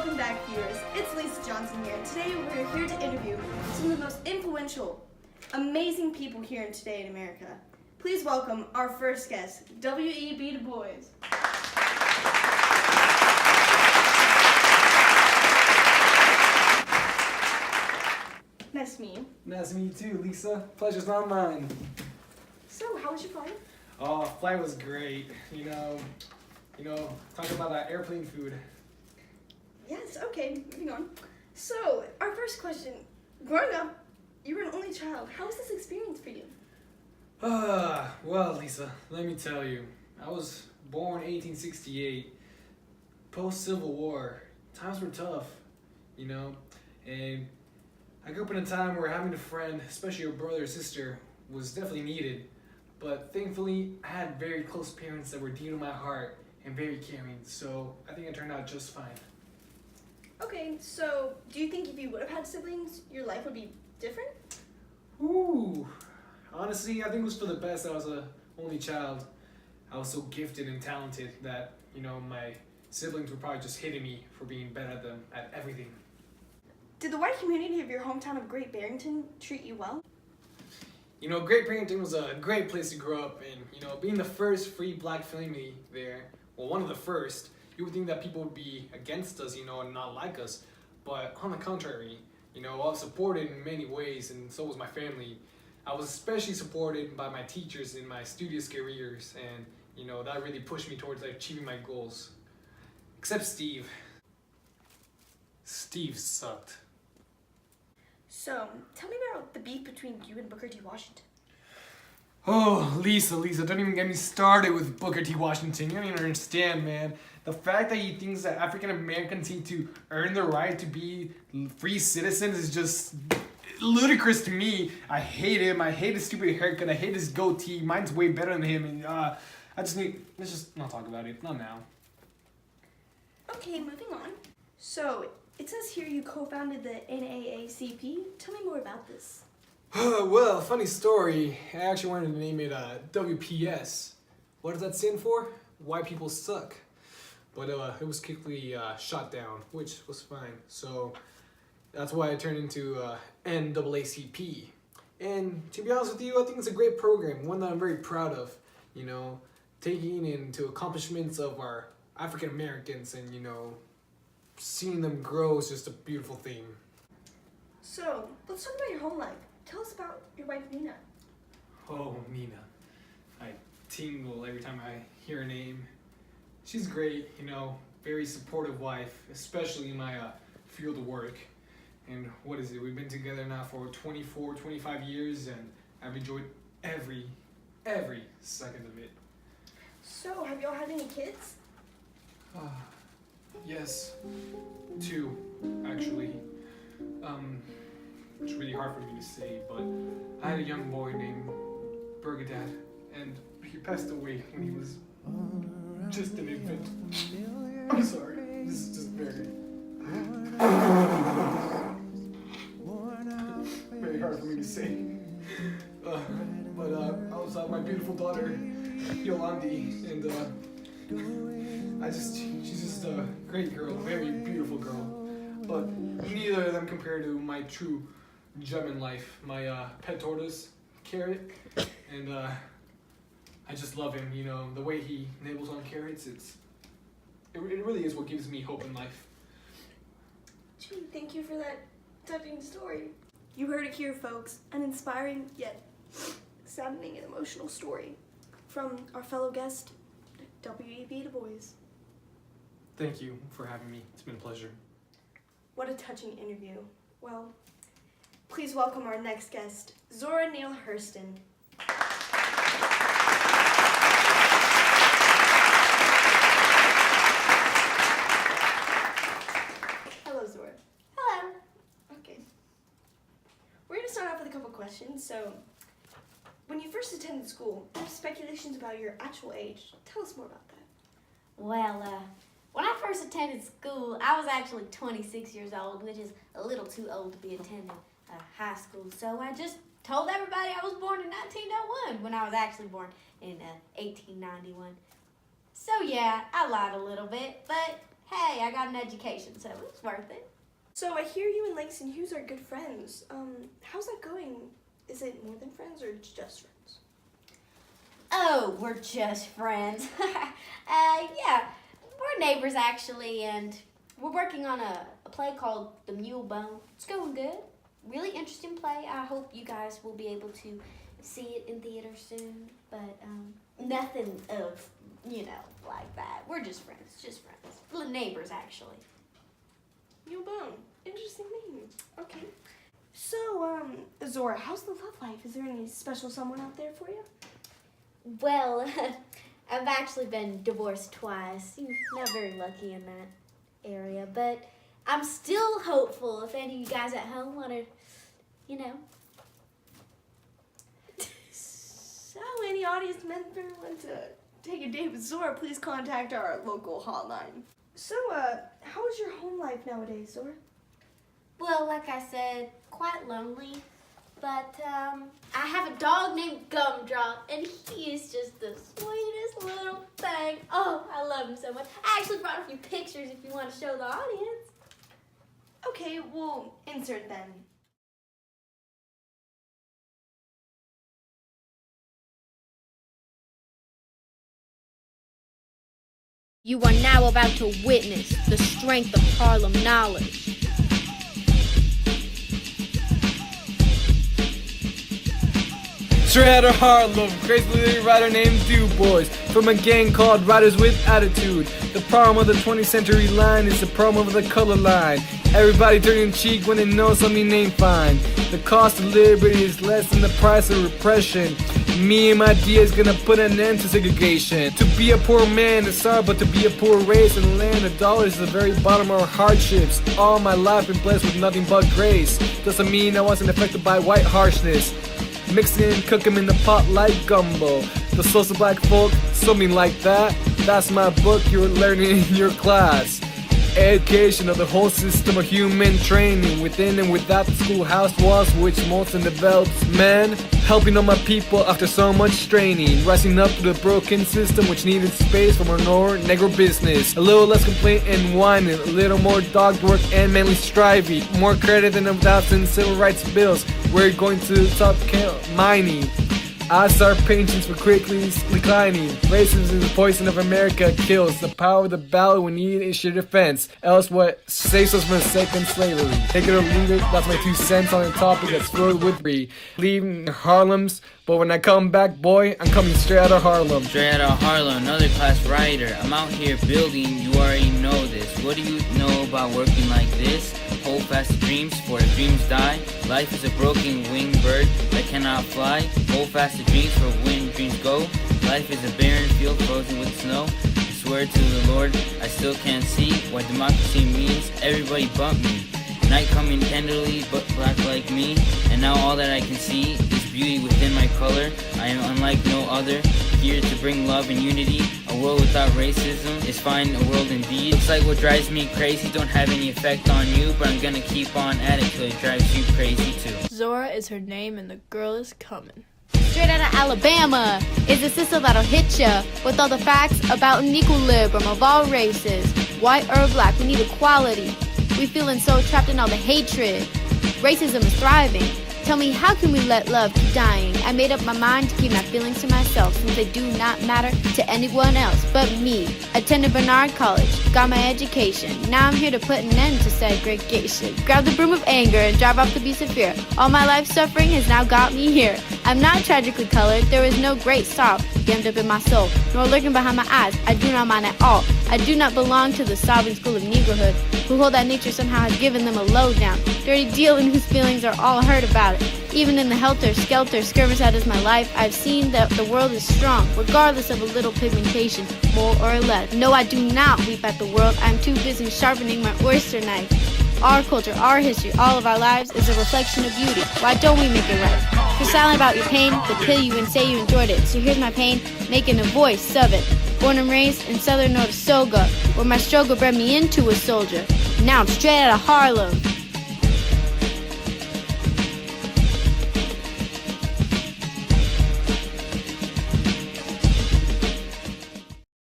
Welcome back, viewers. It's Lisa Johnson here, and today we're here to interview some of the most influential, amazing people here today in America. Please welcome our first guest, W.E.B. Du Bois. Nice to meet you. Nice to meet you too, Lisa. Pleasure's not mine. So, how was your flight? Oh, flight was great. You know, talking about that airplane food. Yes, okay, moving on. So, our first question. Growing up, you were an only child. How was this experience for you? Well, Lisa, let me tell you. I was born 1868, post-Civil War. Times were tough, and I grew up in a time where having a friend, especially a brother or sister, was definitely needed. But thankfully, I had very close parents that were dear to my heart and very caring, so I think it turned out just fine. Okay, so do you think if you would have had siblings, your life would be different? Ooh, honestly, I think it was for the best that I was an only child. I was so gifted and talented that, my siblings were probably just hitting me for being better at them at everything. Did the white community of your hometown of Great Barrington treat you well? Great Barrington was a great place to grow up in. Being the first free black family there, well, one of the first, you would think that people would be against us, and not like us. But on the contrary, I was supported in many ways, and so was my family. I was especially supported by my teachers in my studious careers, and, that really pushed me towards achieving my goals. Except Steve. Steve sucked. So, tell me about the beef between you and Booker T. Washington. Oh, Lisa, don't even get me started with Booker T. Washington. You don't even understand, man. The fact that he thinks that African Americans need to earn the right to be free citizens is just ludicrous to me. I hate him. I hate his stupid haircut. I hate his goatee. Mine's way better than him. And let's just not talk about it. Not now. Okay, moving on. So, it says here you co-founded the NAACP. Tell me more about this. Well, funny story. I actually wanted to name it WPS. What does that stand for? White people suck. But it was quickly shot down, which was fine. So that's why I turned into NAACP. And to be honest with you, I think it's a great program, one that I'm very proud of. Taking into accomplishments of our African Americans and, seeing them grow is just a beautiful thing. So, let's talk about your home life. Tell us about your wife, Nina. Oh, Nina. I tingle every time I hear her name. She's great, very supportive wife, especially in my field of work. And what is it? We've been together now for 24, 25 years, and I've enjoyed every second of it. So, have y'all had any kids? Yes, 2, actually. It's really hard for me to say, but I had a young boy named Bergadad, and he passed away when he was just an infant. I'm sorry, this is just very hard for me to say. But I was my beautiful daughter, Yolandi, and she's just a great girl, very beautiful girl. But neither of them compare to my true gem in life, my pet tortoise, Carrot, and I just love him. The way he nibbles on carrots, it really is what gives me hope in life. Gee, thank you for that touching story. You heard it here, folks. An inspiring yet saddening and emotional story from our fellow guest, W.E.B. Du Bois. Thank you for having me. It's been a pleasure. What a touching interview. Well, please welcome our next guest, Zora Neale Hurston. Hello, Zora. Hello. Okay. We're going to start off with a couple questions. So, when you first attended school, there were speculations about your actual age. Tell us more about that. Well, when I first attended school, I was actually 26 years old, which is a little too old to be attending high school. So I just told everybody I was born in 1901 when I was actually born in 1891. So yeah, I lied a little bit, but hey, I got an education, so it's worth it. So I hear you and Langston Hughes are good friends. How's that going? Is it more than friends or just friends? Oh, we're just friends. Yeah, we're neighbors actually, and we're working on a play called The Mule Bone. It's going good. Really interesting play. I hope you guys will be able to see it in theaters soon, but nothing of, like that. We're just friends, Little neighbors, actually. Mule Bone. Interesting name. Okay. So, Zora, how's the love life? Is there any special someone out there for you? Well, I've actually been divorced twice. Not very lucky in that area, but I'm still hopeful if any of you guys at home want to, So, any audience member want to take a date with Zora, please contact our local hotline. So, how is your home life nowadays, Zora? Well, like I said, quite lonely, but I have a dog named Gumdrop, and he is just the sweetest little thing. Oh, I love him so much. I actually brought a few pictures if you want to show the audience. Okay, we'll insert them. You are now about to witness the strength of Harlem knowledge. Straight out of Harlem, crazy little rider named Du Bois, from a gang called Riders with Attitude. The problem of the 20th century line is the problem of the color line. Everybody turning cheek when they know something ain't fine. The cost of liberty is less than the price of repression. Me and my D is gonna put an end to segregation. To be a poor man is hard, but to be a poor race in the land of dollars is the very bottom of our hardships. All my life been blessed with nothing but grace. Doesn't mean I wasn't affected by white harshness. Mix it and cook 'em in the pot like gumbo. The souls of black folk, something like that. That's my book you're learning in your class. Education of the whole system of human training within and without the schoolhouse walls which molds and develops men. Helping all my people after so much straining. Rising up to the broken system which needed space from our negro business. A little less complaint and whining. A little more dog work and manly striving. More credit than 1,000 civil rights bills. We're going to the top mining. Odds our patience were quickly declining. Racism is the poison of America kills. The power of the ballot we need is your defense. Else what saves us from second slavery. Take it or leave it, that's my 2 cents on a topic that's filled with free. Leaving Harlem's, but when I come back, boy, I'm coming straight out of Harlem. Straight out of Harlem, another class rider. I'm out here building, you already know this. What do you know about working like this? Hold fast to dreams, for if dreams die. Life is a broken winged bird that cannot fly. Hold fast to dreams, for when dreams go. Life is a barren field frozen with snow. I swear to the Lord, I still can't see what democracy means. Everybody bump me. Night coming tenderly, but black like me. And now all that I can see is beauty within my color. I am unlike no other, here to bring love and unity. A world without racism is fine, a world indeed. Looks like what drives me crazy don't have any effect on you, but I'm gonna keep on at it till it drives you crazy too. Zora is her name and the girl is coming. Straight out of Alabama is a sister that'll hit ya with all the facts about an equilibrium of all races. White or black, we need equality. We feeling so trapped in all the hatred. Racism is thriving. Tell me, how can we let love keep dying? I made up my mind to keep my feelings to myself, since they do not matter to anyone else but me. Attended Bernard College, got my education. Now I'm here to put an end to segregation. Grab the broom of anger and drive off the beast of fear. All my life suffering has now got me here. I'm not tragically colored, there is no great sorrow jammed up in my soul, nor lurking behind my eyes. I do not mind at all. I do not belong to the sovereign school of Negrohood, who hold that nature somehow has given them a lowdown, dirty deal in whose feelings are all hurt about it. Even in the helter-skelter skirmish that is my life, I've seen that the world is strong, regardless of a little pigmentation, more or less. No, I do not weep at the world. I'm too busy sharpening my oyster knife. Our culture, our history, all of our lives is a reflection of beauty. Why don't we make it right? You're silent about your pain, but kill you and say you enjoyed it. So here's my pain, making a voice of it. Born and raised in southern North Soga, where my struggle bred me into a soldier. Now I'm straight out of Harlem.